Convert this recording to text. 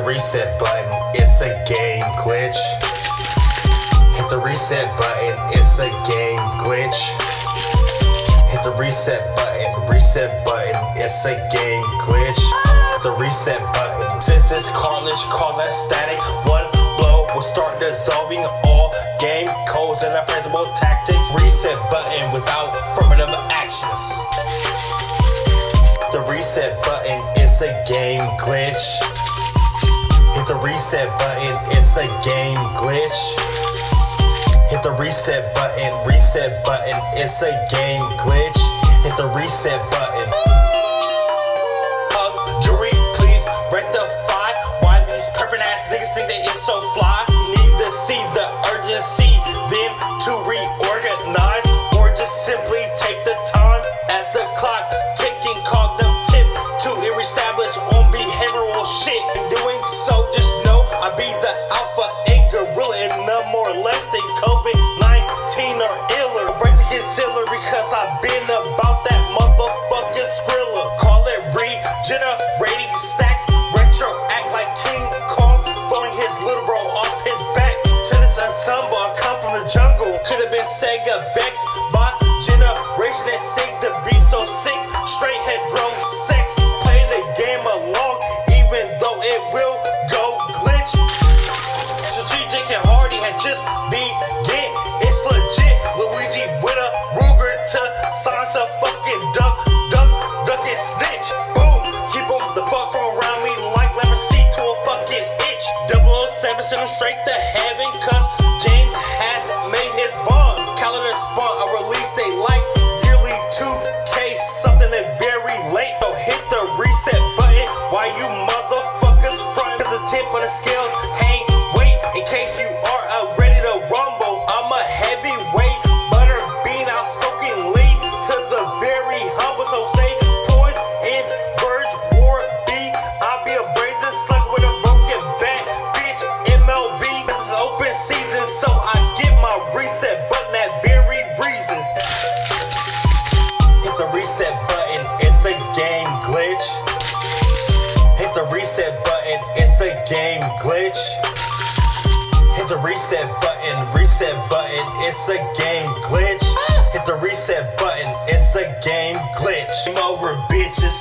the reset button, it's a game glitch. Hit the reset button, it's a game glitch. Hit the reset button, it's a game glitch. Hit the reset button. Since this carnage causing static, one blow will start dissolving all game codes and appraisable tactics. Reset button without affirmative actions. The reset button, it's a game glitch. Hit the reset button, it's a game glitch. Hit the reset button, it's a game glitch. Hit the reset button. Jury, please rectify why these perpin' ass niggas think they is so fly. Need to see the urgency, then to reorganize, or just simply take the time at the clock, taking cognitive to reestablish on behavioral shit. In doing so, just know I be the alpha and gorilla, and no more or less than COVID-19 or iller. Break the concealer because I've been about that motherfucking Skrilla. Call it regenerating stacks, retro act like King Kong, throwing his little bro off his back. To this ensemble, I come from the jungle. Could have been Sega Vex, my generation is sick to be so sick. Straight hetero sex, play the game along, even though it will go glitch. Strategic and Hardy had just began. It's legit. Luigi with a Ruger to silence a fucking duck and snitch. Boom, keep them the fuck from around me like leprosy to a fucking itch. 007 send him straight to heaven, cause James has made his bond. Calendar spawn a release date like yearly 2K, something that very late. So hit the reset button while you motherfuckers front. Cause the tip on the scales hang weight in case you are ready to rumble. I'm a heavyweight, butter bean, outspoken lead to the very humble. So stay poised in Verge War B. I'll be a brazen slug with a broken back, bitch. MLB, this is open season, so I get my reset button that very reason. Hit the reset button, it's a game glitch. Hit the reset button, it's a game glitch. Hit the reset button, it's a game glitch. Hit the reset button, it's a game glitch. Game over, bitches.